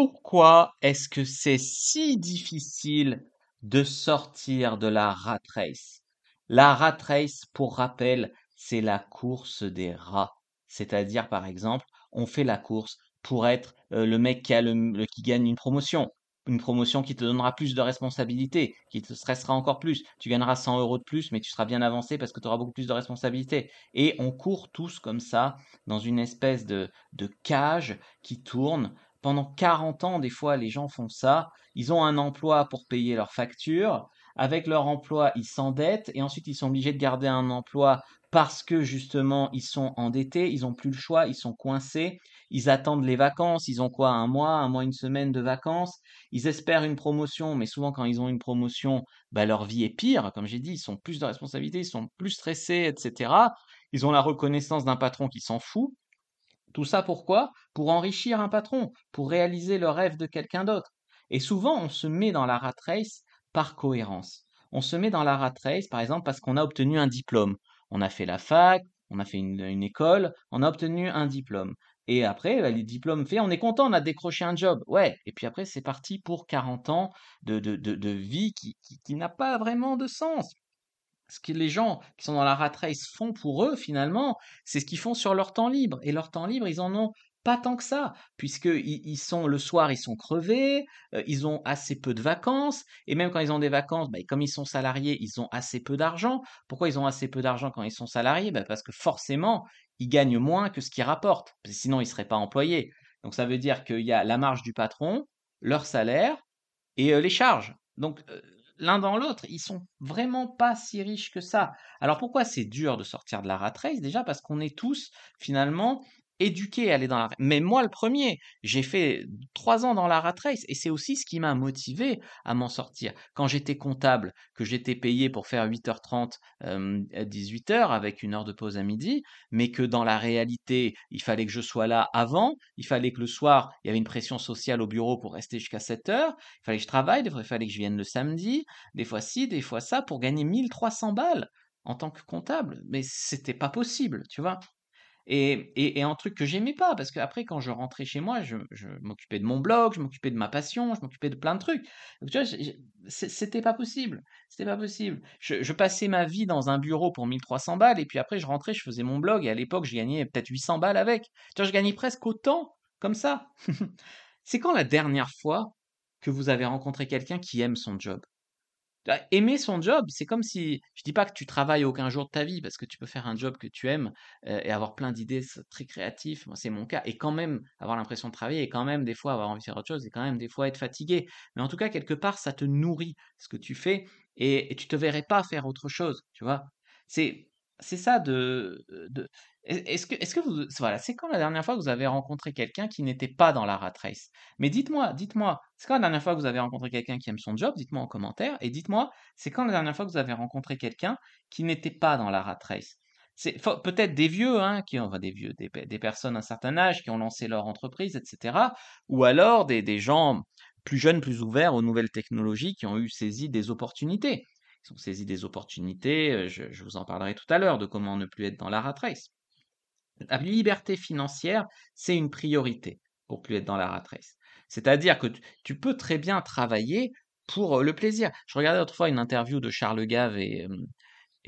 Pourquoi est-ce que c'est si difficile de sortir de la rat race? La rat race, pour rappel, c'est la course des rats. C'est-à-dire, par exemple, on fait la course pour être le mec qui a qui gagne une promotion. Une promotion qui te donnera plus de responsabilités, qui te stressera encore plus. Tu gagneras 100 euros de plus, mais tu seras bien avancé parce que tu auras beaucoup plus de responsabilités. Et on court tous comme ça, dans une espèce de cage qui tourne pendant 40 ans, des fois, les gens font ça. Ils ont un emploi pour payer leurs factures. Avec leur emploi, ils s'endettent et ensuite ils sont obligés de garder un emploi parce que justement ils sont endettés, ils n'ont plus le choix, ils sont coincés, ils attendent les vacances, ils ont quoi, un mois, une semaine de vacances, ils espèrent une promotion, mais souvent quand ils ont une promotion, bah, leur vie est pire, comme j'ai dit, ils sont plus de responsabilités, ils sont plus stressés, etc. Ils ont la reconnaissance d'un patron qui s'en fout. Tout ça pourquoi? Pour enrichir un patron, pour réaliser le rêve de quelqu'un d'autre. Et souvent, on se met dans la rat race par cohérence. On se met dans la rat race, par exemple, parce qu'on a obtenu un diplôme. On a fait la fac, on a fait une école, on a obtenu un diplôme. Et après, bah, les diplômes faits, on est content, on a décroché un job. Ouais. Et puis après, c'est parti pour 40 ans de vie qui n'a pas vraiment de sens. Ce que les gens qui sont dans la rat race font pour eux, finalement, c'est ce qu'ils font sur leur temps libre. Et leur temps libre, ils en ont pas tant que ça, puisqu'ils sont le soir, ils sont crevés, ils ont assez peu de vacances, et même quand ils ont des vacances, bah, comme ils sont salariés, ils ont assez peu d'argent. Pourquoi ils ont assez peu d'argent quand ils sont salariés? Bah, parce que forcément, ils gagnent moins que ce qu'ils rapportent, parce que sinon ils ne seraient pas employés. Donc ça veut dire qu'il y a la marge du patron, leur salaire, et les charges. Donc, l'un dans l'autre, ils sont vraiment pas si riches que ça. Alors pourquoi c'est dur de sortir de la rat race? Déjà parce qu'on est tous finalement éduqués à aller dans la mais moi le premier, j'ai fait 3 ans dans la rat race et c'est aussi ce qui m'a motivé à m'en sortir. Quand j'étais comptable, que j'étais payé pour faire 8h30, 18h avec une heure de pause à midi, mais que dans la réalité, il fallait que je sois là avant, il fallait que le soir, il y avait une pression sociale au bureau pour rester jusqu'à 7h, il fallait que je travaille, des fois il fallait que je vienne le samedi, des fois ci, des fois ça, pour gagner 1300 balles en tant que comptable. Mais c'était pas possible, tu vois. Et un truc que j'aimais pas, parce qu'après, quand je rentrais chez moi, je m'occupais de mon blog, je m'occupais de ma passion, je m'occupais de plein de trucs. Donc, tu vois, c'était pas possible. C'était pas possible. Je passais ma vie dans un bureau pour 1300 balles, et puis après, je rentrais, je faisais mon blog, et à l'époque, je gagnais peut-être 800 balles avec. Tu vois, je gagnais presque autant, comme ça. C'est quand la dernière fois que vous avez rencontré quelqu'un qui aime son job? Bah, aimer son job, c'est comme si je dis pas que tu travailles aucun jour de ta vie parce que tu peux faire un job que tu aimes, et avoir plein d'idées, très créatif. Moi, c'est mon cas et quand même avoir l'impression de travailler et quand même des fois avoir envie de faire autre chose et quand même des fois être fatigué. Mais en tout cas, quelque part, ça te nourrit ce que tu fais et tu te verrais pas faire autre chose, tu vois? C'est c'est ça de est-ce que vous voilà, c'est quand la dernière fois que vous avez rencontré quelqu'un qui n'était pas dans la rat race? Mais dites-moi, c'est quand la dernière fois que vous avez rencontré quelqu'un qui aime son job? Dites-moi en commentaire et dites-moi, c'est quand la dernière fois que vous avez rencontré quelqu'un qui n'était pas dans la rat race? C'est peut-être des vieux, hein, qui ont enfin des vieux, des personnes d'un certain âge qui ont lancé leur entreprise, etc. Ou alors des gens plus jeunes, plus ouverts aux nouvelles technologies qui ont eu saisi des opportunités. Ils ont saisi des opportunités, je vous en parlerai tout à l'heure de comment ne plus être dans la rat race. La liberté financière, c'est une priorité pour plus être dans la rat race. C'est-à-dire que tu peux très bien travailler pour le plaisir. Je regardais autrefois une interview de Charles Gave et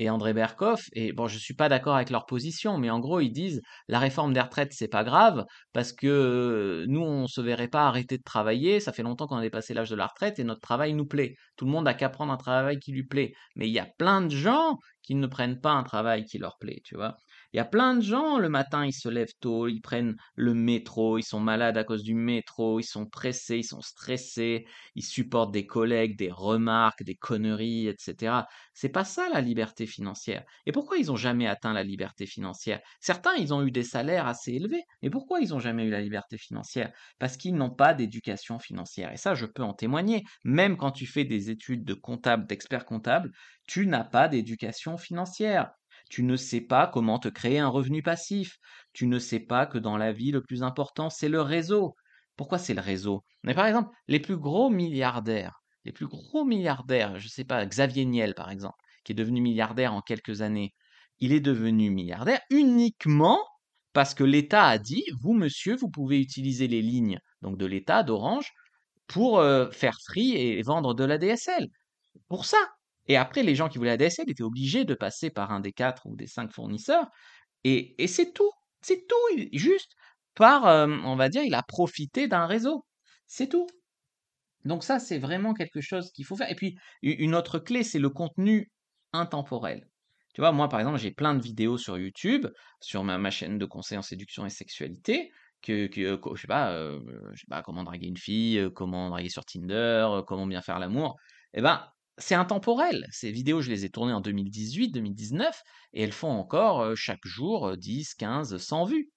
André Berkoff, et bon, je suis pas d'accord avec leur position, mais en gros, ils disent la réforme des retraites, c'est pas grave, parce que nous, on se verrait pas arrêter de travailler, ça fait longtemps qu'on a dépassé l'âge de la retraite et notre travail nous plaît. Tout le monde a qu'à prendre un travail qui lui plaît. Mais il y a plein de gens qui ne prennent pas un travail qui leur plaît, tu vois. Il y a plein de gens, le matin, ils se lèvent tôt, ils prennent le métro, ils sont malades à cause du métro, ils sont pressés, ils sont stressés, ils supportent des collègues, des remarques, des conneries, etc. C'est pas ça la liberté financière. Et pourquoi ils ont jamais atteint la liberté financière? Certains, ils ont eu des salaires assez élevés, mais pourquoi ils ont jamais eu la liberté financière? Parce qu'ils n'ont pas d'éducation financière. Et ça, je peux en témoigner. Même quand tu fais des études de comptable, d'expert comptable, tu n'as pas d'éducation financière. Tu ne sais pas comment te créer un revenu passif. Tu ne sais pas que dans la vie, le plus important, c'est le réseau. Pourquoi c'est le réseau? Mais par exemple, les plus gros milliardaires, je sais pas, Xavier Niel par exemple, qui est devenu milliardaire en quelques années, il est devenu milliardaire uniquement parce que l'État a dit, vous monsieur, vous pouvez utiliser les lignes donc de l'État, d'Orange, pour faire free et vendre de la DSL. Pour ça. Et après, les gens qui voulaient la DSL étaient obligés de passer par un des 4 ou des 5 fournisseurs. Et c'est tout. C'est tout. Juste par, on va dire, il a profité d'un réseau. C'est tout. Donc ça, c'est vraiment quelque chose qu'il faut faire. Et puis, une autre clé, c'est le contenu intemporel. Tu vois, moi, par exemple, j'ai plein de vidéos sur YouTube, sur ma chaîne de conseils en séduction et sexualité, je sais pas, comment draguer une fille, comment draguer sur Tinder, comment bien faire l'amour. Eh ben, c'est intemporel. Ces vidéos, je les ai tournées en 2018, 2019, et elles font encore chaque jour 10, 15, 100 vues.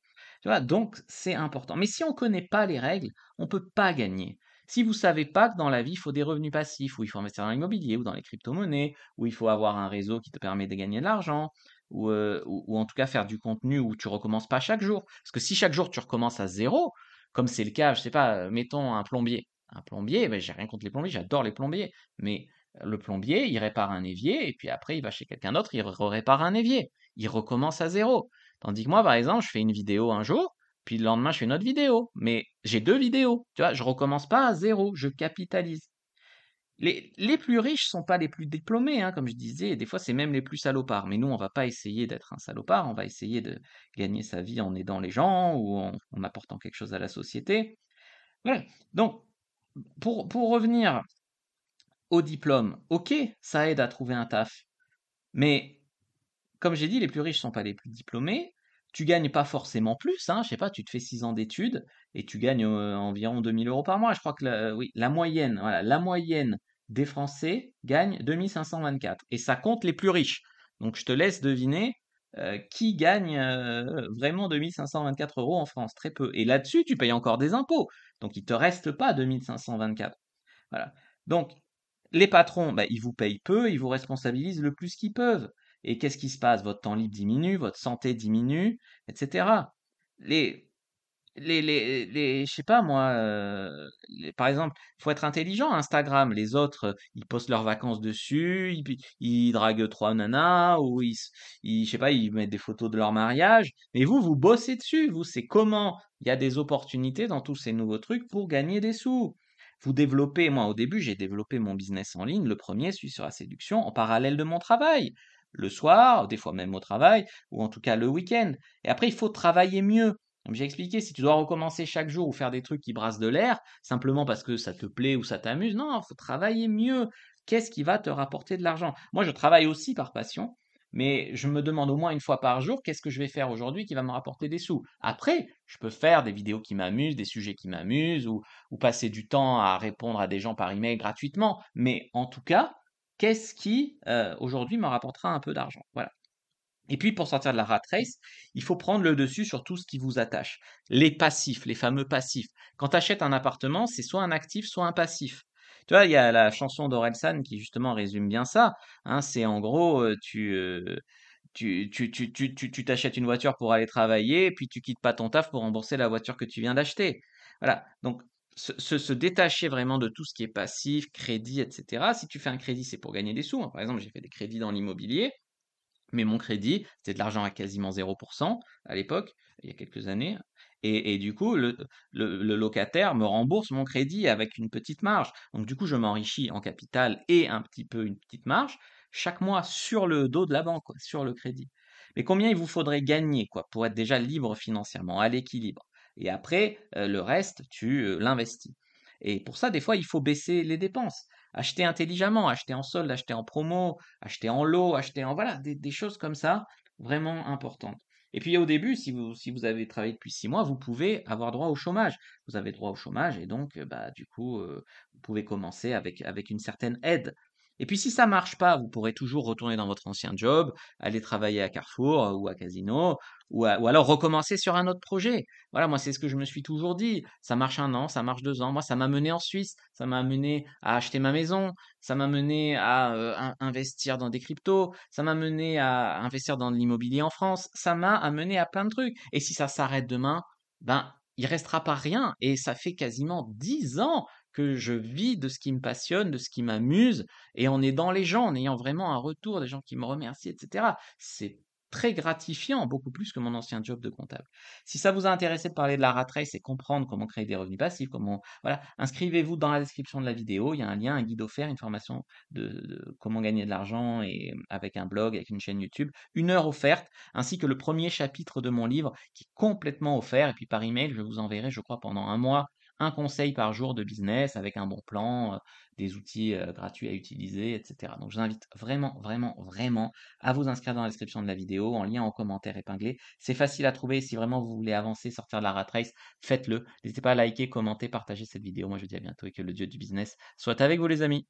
Tu vois, donc c'est important. Mais si on ne connaît pas les règles, on ne peut pas gagner. Si vous savez pas que dans la vie, il faut des revenus passifs, ou il faut investir dans l'immobilier, ou dans les crypto-monnaies, ou il faut avoir un réseau qui te permet de gagner de l'argent, ou en tout cas faire du contenu où tu recommences pas chaque jour. Parce que si chaque jour tu recommences à zéro, comme c'est le cas, je sais pas, mettons un plombier. Un plombier, ben, j'ai rien contre les plombiers, j'adore les plombiers. Mais le plombier, il répare un évier, et puis après, il va chez quelqu'un d'autre, il répare un évier. Il recommence à zéro. Tandis que moi, par exemple, je fais une vidéo un jour, puis le lendemain, je fais une autre vidéo. Mais j'ai 2 vidéos, tu vois? Je recommence pas à zéro, je capitalise. Les plus riches sont pas les plus diplômés, hein, comme je disais, des fois, c'est même les plus salopards. Mais nous, on va pas essayer d'être un salopard, on va essayer de gagner sa vie en aidant les gens ou en apportant quelque chose à la société. Voilà. Donc, pour revenir au diplôme, OK, ça aide à trouver un taf. Mais comme j'ai dit, les plus riches sont pas les plus diplômés. Tu gagnes pas forcément plus, hein. Je sais pas, tu te fais 6 ans d'études et tu gagnes environ 2 000 € par mois. Je crois que oui, la moyenne, voilà, la moyenne des Français gagne 2 524. Et ça compte les plus riches. Donc je te laisse deviner qui gagne vraiment 2 524 € en France. Très peu. Et là-dessus, tu payes encore des impôts. Donc il te reste pas 2 524. Voilà. Donc, les patrons, bah, ils vous payent peu, ils vous responsabilisent le plus qu'ils peuvent. Et qu'est-ce qui se passe? Votre temps libre diminue, votre santé diminue, etc. Les, je sais pas moi, par exemple, il faut être intelligent. Instagram, les autres, ils postent leurs vacances dessus, ils draguent trois nanas, ou je sais pas, ils mettent des photos de leur mariage. Mais vous, vous bossez dessus. Vous, c'est comment il y a des opportunités dans tous ces nouveaux trucs pour gagner des sous. Vous développez, moi au début, j'ai développé mon business en ligne. Le premier, celui sur la séduction, en parallèle de mon travail. Le soir, des fois même au travail, ou en tout cas le week-end. Et après, il faut travailler mieux. Comme j'ai expliqué, si tu dois recommencer chaque jour ou faire des trucs qui brassent de l'air, simplement parce que ça te plaît ou ça t'amuse, non, il faut travailler mieux. Qu'est-ce qui va te rapporter de l'argent? Moi, je travaille aussi par passion, mais je me demande au moins une fois par jour, qu'est-ce que je vais faire aujourd'hui qui va me rapporter des sous? Après, je peux faire des vidéos qui m'amusent, des sujets qui m'amusent, ou passer du temps à répondre à des gens par email gratuitement. Mais en tout cas, qu'est-ce qui, aujourd'hui, me rapportera un peu d'argent? Voilà. Et puis pour sortir de la rat race, il faut prendre le dessus sur tout ce qui vous attache. Les passifs, les fameux passifs. Quand tu achètes un appartement, c'est soit un actif, soit un passif. Tu vois, il y a la chanson d'Orelsan qui justement résume bien ça. Hein, c'est en gros, tu t'achètes une voiture pour aller travailler, puis tu quittes pas ton taf pour rembourser la voiture que tu viens d'acheter. Voilà. Donc, se détacher vraiment de tout ce qui est passif, crédit, etc. Si tu fais un crédit, c'est pour gagner des sous, hein. Par exemple, j'ai fait des crédits dans l'immobilier. Mais mon crédit, c'était de l'argent à quasiment 0% à l'époque, il y a quelques années. Et du coup, le locataire me rembourse mon crédit avec une petite marge. Donc du coup, je m'enrichis en capital et un petit peu une petite marge chaque mois sur le dos de la banque, quoi, sur le crédit. Mais combien il vous faudrait gagner quoi, pour être déjà libre financièrement, à l'équilibre? Et après, le reste, tu l'investis. Et pour ça, des fois, il faut baisser les dépenses. Acheter intelligemment, acheter en solde, acheter en promo, acheter en lot, acheter en voilà, des choses comme ça, vraiment importantes. Et puis au début, si vous avez travaillé depuis 6 mois, vous pouvez avoir droit au chômage. Vous avez droit au chômage et donc bah, du coup, vous pouvez commencer avec une certaine aide. Et puis si ça marche pas, vous pourrez toujours retourner dans votre ancien job, aller travailler à Carrefour ou à Casino, ou alors recommencer sur un autre projet. Voilà, moi c'est ce que je me suis toujours dit. Ça marche 1 an, ça marche 2 ans. Moi, ça m'a mené en Suisse, ça m'a mené à acheter ma maison, ça m'a mené à investir dans des cryptos, ça m'a mené à investir dans de l'immobilier en France, ça m'a amené à plein de trucs. Et si ça s'arrête demain, ben, il restera pas rien. Et ça fait quasiment 10 ans que je vis de ce qui me passionne, de ce qui m'amuse, et en aidant les gens, en ayant vraiment un retour, des gens qui me remercient, etc. C'est très gratifiant, beaucoup plus que mon ancien job de comptable. Si ça vous a intéressé de parler de la rat race et comprendre comment créer des revenus passifs, comment, voilà, inscrivez-vous dans la description de la vidéo. Il y a un lien, un guide offert, une formation de comment gagner de l'argent et avec un blog, avec une chaîne YouTube, 1 heure offerte, ainsi que le premier chapitre de mon livre qui est complètement offert. Et puis par email, je vous enverrai, je crois, pendant un mois, un conseil par jour de business avec un bon plan, des outils gratuits à utiliser, etc. Donc je vous invite vraiment, vraiment, vraiment à vous inscrire dans la description de la vidéo, en lien en commentaire épinglé. C'est facile à trouver. Si vraiment vous voulez avancer, sortir de la rat race, faites-le. N'hésitez pas à liker, commenter, partager cette vidéo. Moi, je vous dis à bientôt et que le dieu du business soit avec vous, les amis.